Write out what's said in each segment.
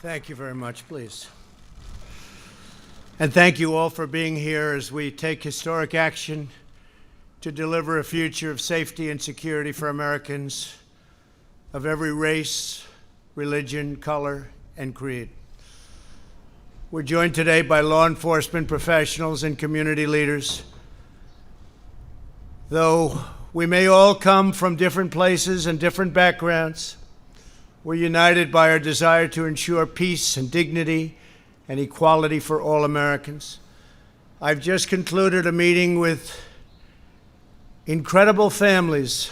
Thank you very much, please. And thank you all for being here as we take historic action to deliver a future of safety and security for Americans of every race, religion, color, and creed. We're joined today by law enforcement professionals and community leaders. Though we may all come from different places and different backgrounds, we're united by our desire to ensure peace and dignity and equality for all Americans. I've just concluded a meeting with incredible families,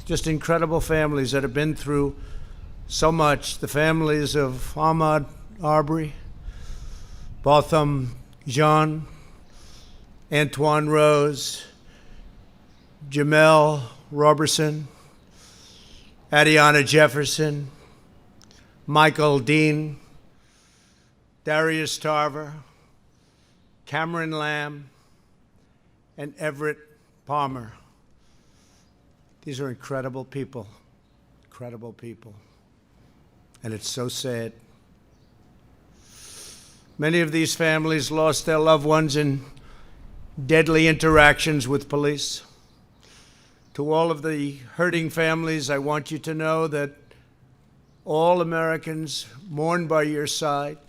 just incredible families that have been through so much. The families of Ahmaud Arbery, Botham Jean, Antoine Rose, Jamel Roberson, Adiana Jefferson, Michael Dean, Darius Tarver, Cameron Lamb, and Everett Palmer. These are incredible people, and it's so sad. Many of these families lost their loved ones in deadly interactions with police. To all of the hurting families, I want you to know that all Americans mourn by your side.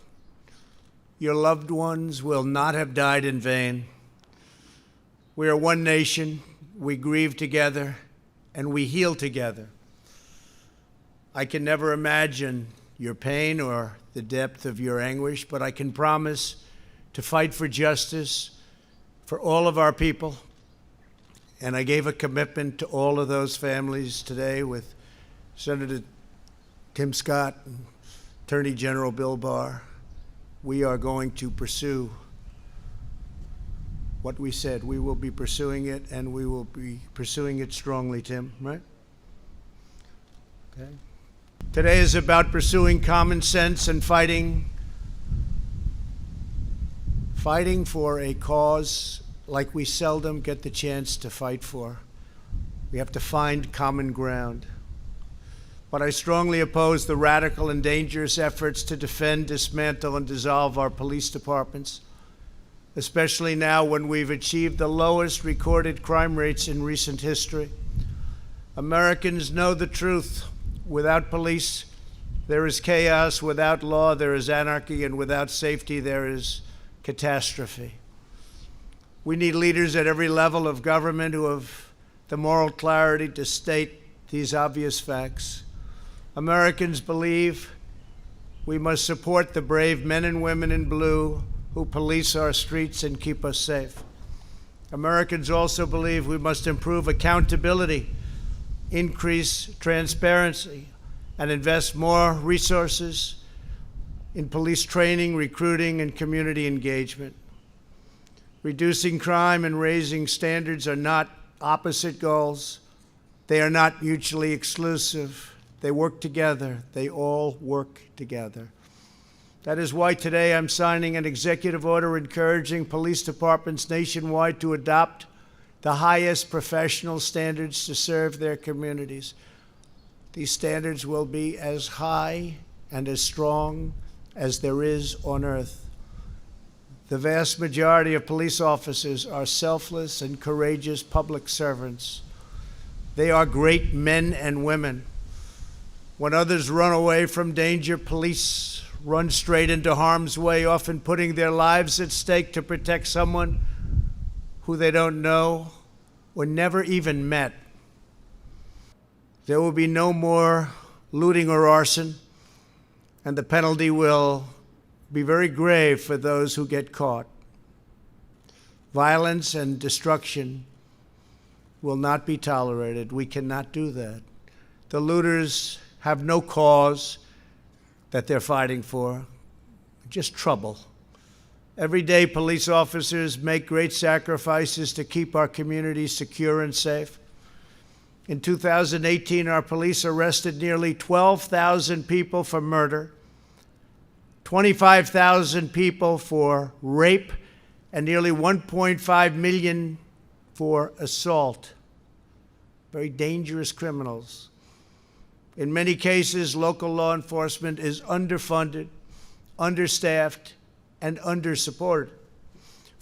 Your loved ones will not have died in vain. We are one nation, we grieve together, and we heal together. I can never imagine your pain or the depth of your anguish, but I can promise to fight for justice for all of our people. And I gave a commitment to all of those families today with Senator Tim Scott and Attorney General Bill Barr. We are going to pursue what we said. We will be pursuing it, and we will be pursuing it strongly, Tim, right? Okay. Today is about pursuing common sense and fighting for a cause like we seldom get the chance to fight for. We have to find common ground. But I strongly oppose the radical and dangerous efforts to defend, dismantle, and dissolve our police departments, especially now when we've achieved the lowest recorded crime rates in recent history. Americans know the truth. Without police, there is chaos. Without law, there is anarchy. And without safety, there is catastrophe. We need leaders at every level of government who have the moral clarity to state these obvious facts. Americans believe we must support the brave men and women in blue who police our streets and keep us safe. Americans also believe we must improve accountability, increase transparency, and invest more resources in police training, recruiting, and community engagement. Reducing crime and raising standards are not opposite goals. They are not mutually exclusive. They work together. They all work together. That is why today I'm signing an executive order encouraging police departments nationwide to adopt the highest professional standards to serve their communities. These standards will be as high and as strong as there is on earth. The vast majority of police officers are selfless and courageous public servants. They are great men and women. When others run away from danger, police run straight into harm's way, often putting their lives at stake to protect someone who they don't know or never even met. There will be no more looting or arson, and the penalty will be very grave for those who get caught. Violence and destruction will not be tolerated. We cannot do that. The looters have no cause that they're fighting for, just trouble. Every day, police officers make great sacrifices to keep our communities secure and safe. In 2018, our police arrested nearly 12,000 people for murder, 25,000 people for rape, and nearly 1.5 million for assault. Very dangerous criminals. In many cases, local law enforcement is underfunded, understaffed, and undersupported.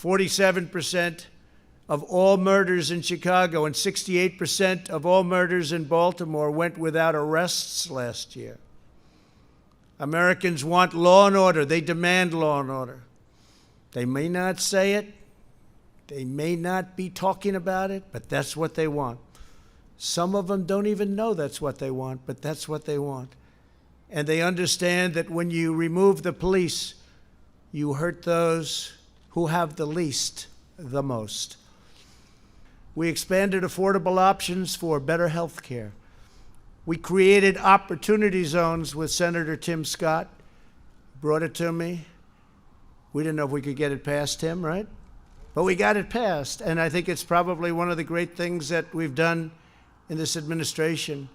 47% of all murders in Chicago and 68% of all murders in Baltimore went without arrests last year. Americans want law and order. They demand law and order. They may not say it. They may not be talking about it, but that's what they want. Some of them don't even know that's what they want, but that's what they want. And they understand that when you remove the police, you hurt those who have the least the most. We expanded affordable options for better health care. We created opportunity zones with Senator Tim Scott. Brought it to me. We didn't know if we could get it past him, right? But we got it passed, and I think it's probably one of the great things that we've done in this administration.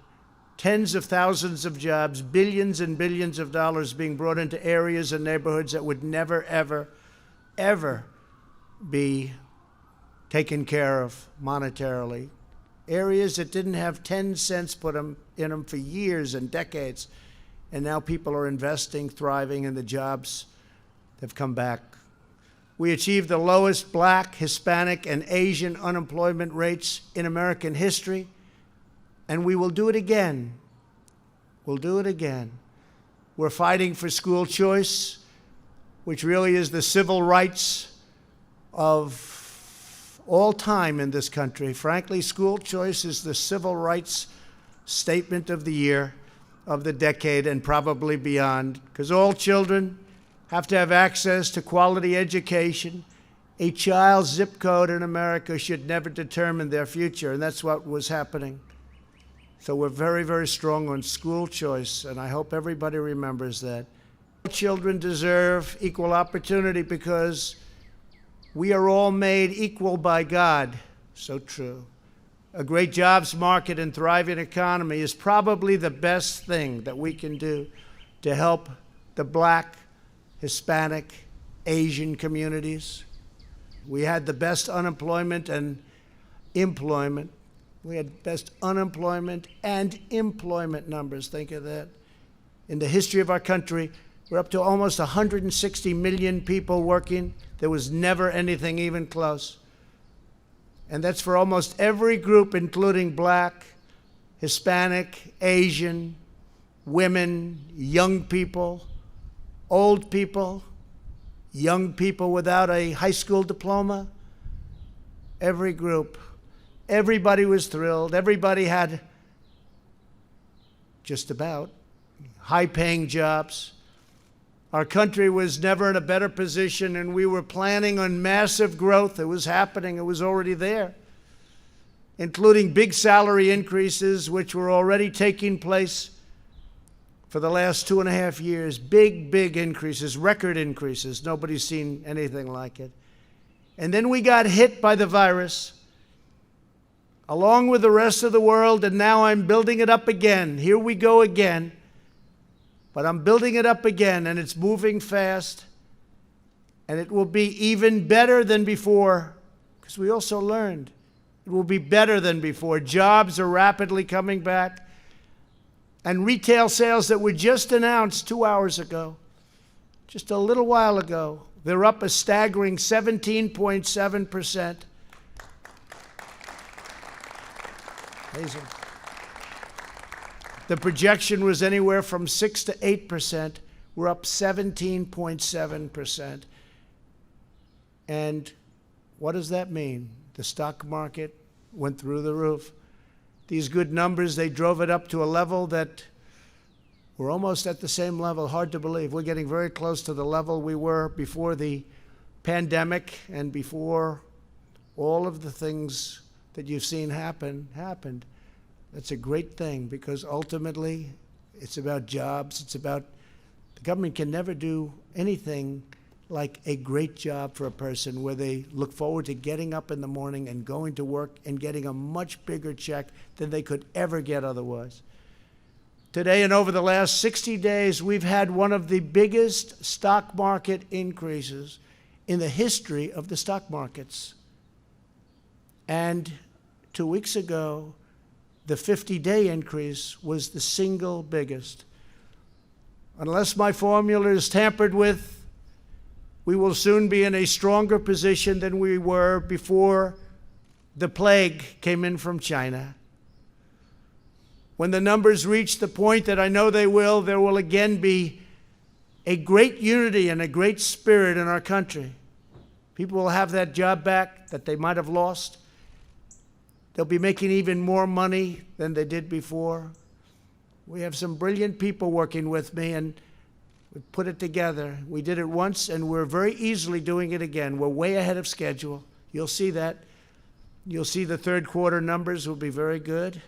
Tens of thousands of jobs, billions and billions of dollars being brought into areas and neighborhoods that would never, ever, ever be taken care of monetarily. Areas that didn't have 10 cents put in them for years and decades. And now people are investing, thriving, and the jobs have come back. We achieved the lowest Black, Hispanic, and Asian unemployment rates in American history. And we will do it again. We'll do it again. We're fighting for school choice, which really is the civil rights of all time in this country. Frankly, school choice is the civil rights statement of the year, of the decade, and probably beyond, because all children have to have access to quality education. A child's zip code in America should never determine their future, and that's what was happening. So we're very, very strong on school choice, and I hope everybody remembers that. Children deserve equal opportunity because we are all made equal by God. So true. A great jobs market and thriving economy is probably the best thing that we can do to help the Black, Hispanic, Asian communities. We had the best unemployment and employment. We had best unemployment and employment numbers. Think of that. In the history of our country, we're up to almost 160 million people working. There was never anything even close. And that's for almost every group, including Black, Hispanic, Asian, women, young people, old people, young people without a high school diploma. Every group. Everybody was thrilled. Everybody had just about high-paying jobs. Our country was never in a better position, and we were planning on massive growth. It was happening. It was already there, including big salary increases, which were already taking place for the last 2.5 years. Big, big increases, record increases. Nobody's seen anything like it. And then we got hit by the virus, along with the rest of the world, and now I'm building it up again. Here we go again. But I'm building it up again, and it's moving fast, and it will be even better than before, because we also learned it will be better than before. Jobs are rapidly coming back, and retail sales that were just announced 2 hours ago, just a little while ago, they're up a staggering 17.7%. Amazing. The projection was anywhere from 6 to 8%. We're up 17.7%. And what does that mean? The stock market went through the roof. These good numbers, they drove it up to a level that we're almost at the same level. Hard to believe. We're getting very close to the level we were before the pandemic and before all of the things that you've seen happened. That's a great thing, because ultimately it's about jobs. It's about, the government can never do anything like a great job for a person where they look forward to getting up in the morning and going to work and getting a much bigger check than they could ever get otherwise. Today and over the last 60 days, we've had one of the biggest stock market increases in the history of the stock markets. And 2 weeks ago, the 50-day increase was the single biggest. Unless my formula is tampered with, we will soon be in a stronger position than we were before the plague came in from China. When the numbers reach the point that I know they will, there will again be a great unity and a great spirit in our country. People will have that job back that they might have lost. They'll be making even more money than they did before. We have some brilliant people working with me, and we put it together. We did it once, and we're very easily doing it again. We're way ahead of schedule. You'll see that. You'll see the third quarter numbers will be very good.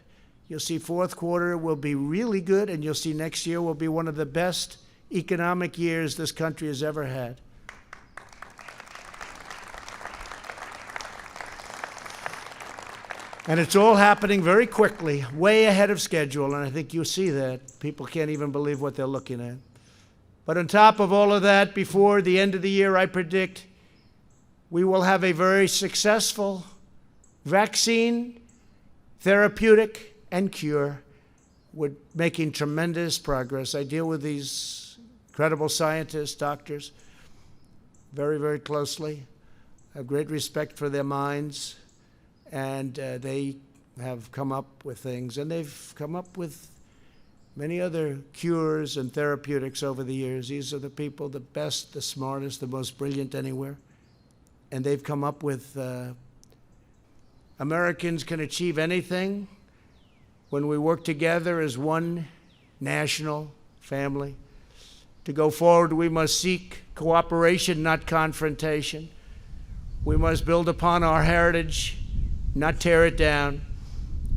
You'll see fourth quarter will be really good, and you'll see next year will be one of the best economic years this country has ever had. And it's all happening very quickly, way ahead of schedule, and I think you'll see that. People can't even believe what they're looking at. But on top of all of that, before the end of the year, I predict we will have a very successful vaccine, therapeutic, and cure. We're making tremendous progress. I deal with these incredible scientists, doctors, very, very closely. I have great respect for their minds. And they have come up with things, and they've come up with many other cures and therapeutics over the years. These are the people, the best, the smartest, the most brilliant anywhere. And they've come up with Americans can achieve anything when we work together as one national family. To go forward, we must seek cooperation, not confrontation. We must build upon our heritage, not tear it down,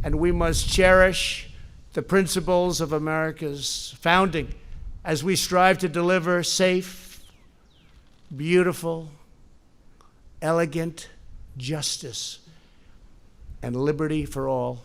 and we must cherish the principles of America's founding as we strive to deliver safe, beautiful, elegant justice and liberty for all.